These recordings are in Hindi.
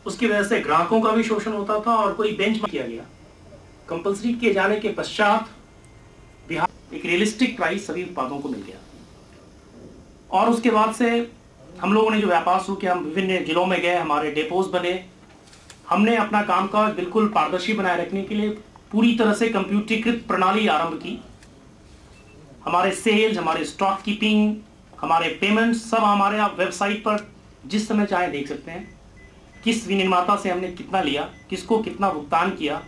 उसकी वजह से ग्राहकों का भी शोषण होता था और कोई बेंचमार्क किया गया। कंपल्सरी किए जाने के पश्चात बिहार एक रियलिस्टिक प्राइस सभी उत्पादों को मिल गया और उसके बाद से हम लोगों ने जो व्यापार शुरू किया, हम विभिन्न जिलों में गए, हमारे डेपोज बने, हमने अपना कामकाज बिल्कुल पारदर्शी बनाए रखने के लिए पूरी तरह से कंप्यूटरीकृत प्रणाली आरंभ की। हमारे सेल्स, हमारे स्टॉक कीपिंग, हमारे पेमेंट सब हमारे आप वेबसाइट पर जिस समय चाहे देख सकते हैं। किस विनिर्माता से हमने कितना लिया, किसको कितना भुगतान किया,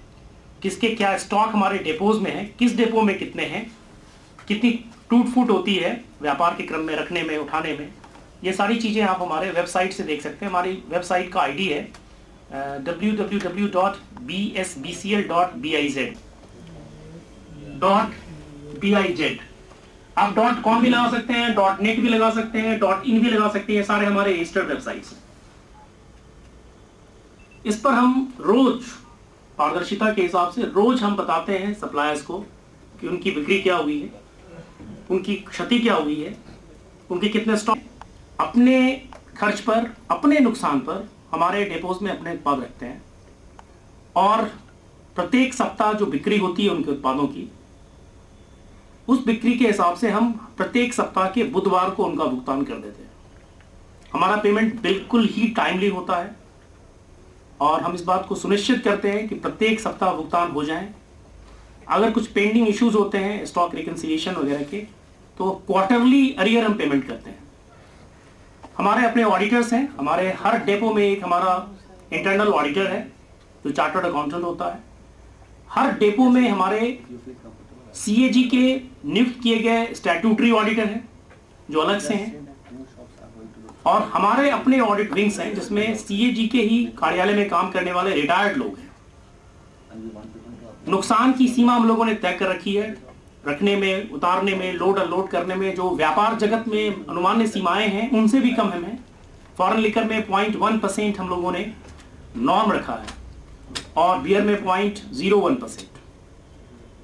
किसके क्या स्टॉक हमारे डेपोज में है, किस डेपो में कितने हैं, कितनी टूट फूट होती है व्यापार के क्रम में रखने में, उठाने में, ये सारी चीज़ें आप हमारे वेबसाइट से देख सकते हैं। हमारी वेबसाइट का आईडी है www.bsbcl.biz. आप .com भी लगा सकते हैं, .net भी लगा सकते हैं, .in भी लगा सकते हैं, सारे हमारे रजिस्टर्ड वेबसाइट्स हैं। इस पर हम रोज पारदर्शिता के हिसाब से रोज हम बताते हैं सप्लायर्स को कि उनकी बिक्री क्या हुई है, उनकी क्षति क्या हुई है, उनके कितने स्टॉक, अपने खर्च पर, अपने नुकसान पर हमारे डेपोज में अपने उत्पाद रखते हैं और प्रत्येक सप्ताह जो बिक्री होती है उनके उत्पादों की, उस बिक्री के हिसाब से हम प्रत्येक सप्ताह के बुधवार को उनका भुगतान कर देते हैं। हमारा पेमेंट बिल्कुल ही टाइमली होता है और हम इस बात को सुनिश्चित करते हैं कि प्रत्येक सप्ताह भुगतान हो जाए। अगर कुछ पेंडिंग इश्यूज होते हैं स्टॉक रिकंसिलिएशन वगैरह के, तो क्वार्टरली अरियर हम पेमेंट करते हैं। हमारे अपने ऑडिटर्स हैं, हमारे हर डेपो में एक हमारा इंटरनल ऑडिटर है जो चार्टर्ड अकाउंटेंट होता है। हर डेपो में हमारे CAG के नियुक्त किए गए स्टैट्यूटरी ऑडिटर हैं जो अलग से हैं और हमारे अपने ऑडिट विंग्स हैं जिसमें CAG के ही कार्यालय में काम करने वाले रिटायर्ड लोग हैं। नुकसान की सीमा हम लोगों ने तय कर रखी है, रखने में, उतारने में, लोड अनलोड करने में जो व्यापार जगत में अनुमान्य सीमाएं हैं उनसे भी कम है। फॉरेन लिकर में 0.1% हम लोगों ने नॉर्म रखा है और बियर में 0.01%।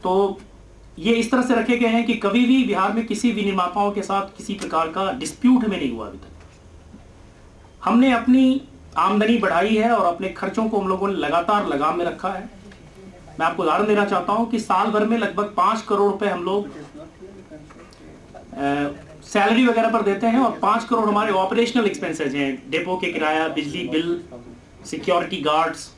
तो ये इस तरह से रखे गए हैं कि कभी भी बिहार में किसी भी निर्माताओं के साथ किसी प्रकार का डिस्प्यूट हमें नहीं हुआ अभी तक। हमने अपनी आमदनी बढ़ाई है और अपने खर्चों को हम लोगों ने लगातार लगाम में रखा है। मैं आपको उदाहरण देना चाहता हूं कि साल भर में लगभग 5 करोड़ रुपए हम लोग सैलरी वगैरह पर देते हैं और 5 करोड़ हमारे ऑपरेशनल एक्सपेंसेस हैं, डेपो के किराया, बिजली बिल, सिक्योरिटी गार्ड्स।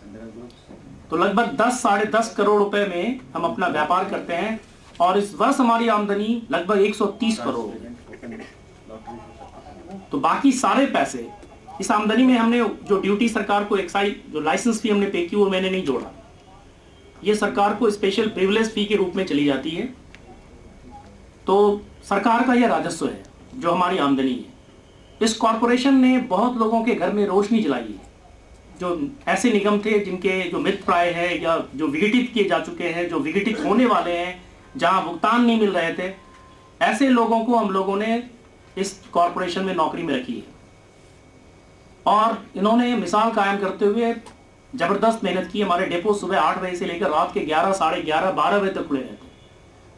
तो लगभग 10-10.5 करोड़ रुपए में हम अपना व्यापार करते हैं और इस वर्ष हमारी आमदनी लगभग 130 करोड़ है। तो बाकी सारे पैसे इस आमदनी में हमने जो ड्यूटी सरकार को, एक्साइज जो लाइसेंस फी हमने पे की वो मैंने नहीं जोड़ा, ये सरकार को स्पेशल प्रिविलेज फी के रूप में चली जाती है। तो सरकार का यह राजस्व है जो हमारी आमदनी है। इस कॉरपोरेशन ने बहुत लोगों के घर में रोशनी जलाई है। जो ऐसे निगम थे जिनके जो मृत प्राय है या जो विघटित किए जा चुके हैं, जो विघटित होने वाले हैं, जहां भुगतान नहीं मिल रहे थे, ऐसे लोगों को हम लोगों ने इस कॉरपोरेशन में नौकरी में रखी है और इन्होंने मिसाल कायम करते हुए जबरदस्त मेहनत की। हमारे डेपो सुबह 8 बजे से लेकर रात के 11, साढ़े 11, 12 बजे तक खुले रहते हैं।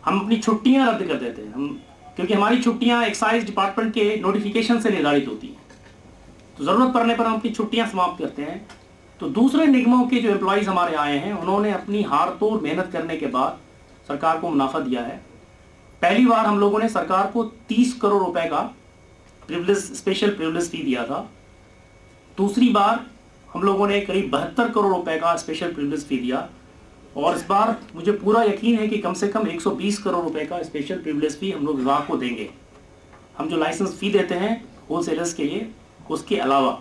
हम अपनी छुट्टियां रद्द कर देते हैं क्योंकि हमारी छुट्टियां एक्साइज डिपार्टमेंट के नोटिफिकेशन से निर्धारित होती हैं, तो जरूरत पड़ने पर हम अपनी छुट्टियां समाप्त करते हैं। तो दूसरे निगमों के जो एम्प्लॉइज हमारे आए हैं उन्होंने अपनी हार तोड़ मेहनत करने के बाद सरकार को मुनाफा दिया है। पहली बार हम लोगों ने सरकार को 30 करोड़ रुपए का स्पेशल प्रिविलेज फी दिया था। दूसरी बार हम लोगों ने करीब 72 करोड़ रुपए का स्पेशल प्रिविलेज फी दिया और इस बार मुझे पूरा यकीन है कि कम से कम 120 करोड़ रुपए का स्पेशल प्रिविलेज फी हम लोग विभाग को देंगे। हम जो लाइसेंस फी देते हैं होलसेलर्स के लिए, उसके अलावा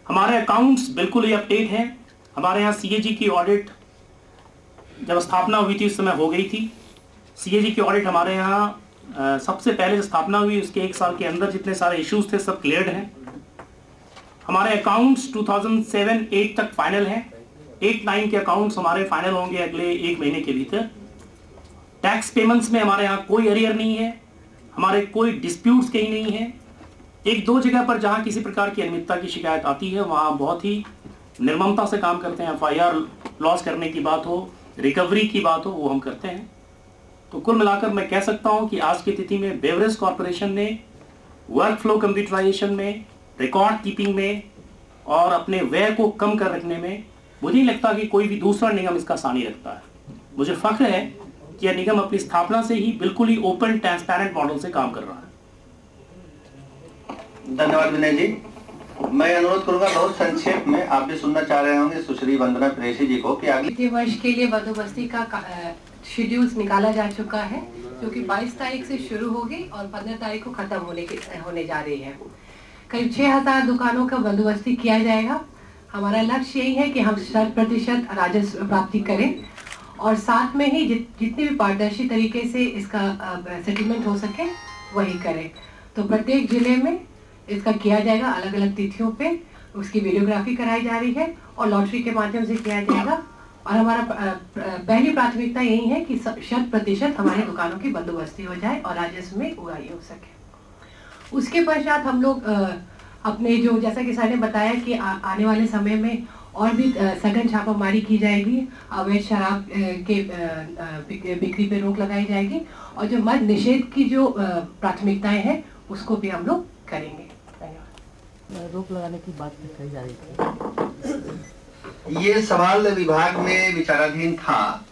हमारे अकाउंट्स बिल्कुल ही अपडेट हैं। हमारे यहाँ CAG की ऑडिट जब स्थापना हुई थी उस समय हो गई थी। CAG की ऑडिट हमारे यहाँ सबसे पहले जो स्थापना हुई उसके 1 साल के अंदर जितने सारे इश्यूज थे सब क्लियर्ड हैं। हमारे अकाउंट्स 2007-8 तक फाइनल हैं। 8-9 के अकाउंट्स हमारे फाइनल होंगे अगले 1 महीने के भीतर। टैक्स पेमेंट्स में हमारे यहाँ कोई अरियर नहीं है, हमारे कोई डिस्प्यूट्स कहीं नहीं है। 1-2 जगह पर जहाँ किसी प्रकार की अनियमितता की शिकायत आती है वहाँ बहुत ही निर्ममता से काम करते हैं। FIR लॉस करने की बात हो, रिकवरी की बात हो, वो हम करते हैं। तो कुल मिलाकर मैं कह सकता हूँ कि आज की तिथि में बेवरेज कॉर्पोरेशन ने वर्क फ्लो कंप्यूटराइजेशन में, रिकॉर्ड कीपिंग में और अपने व्यय को कम कर रखने में मुझे नहीं लगता कि कोई भी दूसरा निगम इसका सानी रखता है। मुझे फख्र है कि यह निगम अपनी स्थापना से ही बिल्कुल ही ओपन ट्रांसपेरेंट मॉडल से काम कर रहा है। धन्यवाद विनय जी। मैं अनुरोध करूंगा बहुत संक्षेप में, आप भी सुनना चाह रहे होंगे सुश्री वंदना कुरैशी जी को, कि अगले वर्ष के लिए बंदोबस्ती का शेड्यूल्स निकाला जा चुका है, जो कि 22 तारीख से शुरू होगी और 15 तारीख को खत्म होने जा रही है। करीब 6000 दुकानों का बंदोबस्ती किया जाएगा। हमारा लक्ष्य यही है कि हम 100% राजस्व प्राप्ति करें और साथ में ही जितनी भी पारदर्शी तरीके से इसका सेटलमेंट हो सके वही करें। तो प्रत्येक जिले में इसका किया जाएगा, अलग अलग तिथियों पे उसकी वीडियोग्राफी कराई जा रही है और लॉटरी के माध्यम से किया जाएगा। और हमारा पहली प्राथमिकता यही है कि 100% हमारी दुकानों की बंदोबस्ती हो जाए और राजस्व में उगाही हो सके। उसके पश्चात हम लोग अपने जो, जैसा कि सर ने बताया कि आने वाले समय में और भी सघन छापामारी की जाएगी, अवैध शराब के बिक्री पे रोक लगाई जाएगी और जो मद्य निषेध की जो प्राथमिकताएं हैं उसको भी हम लोग करेंगे। धन्यवाद। रोक लगाने की बात कही जा रही थी, ये सवाल विभाग में विचाराधीन था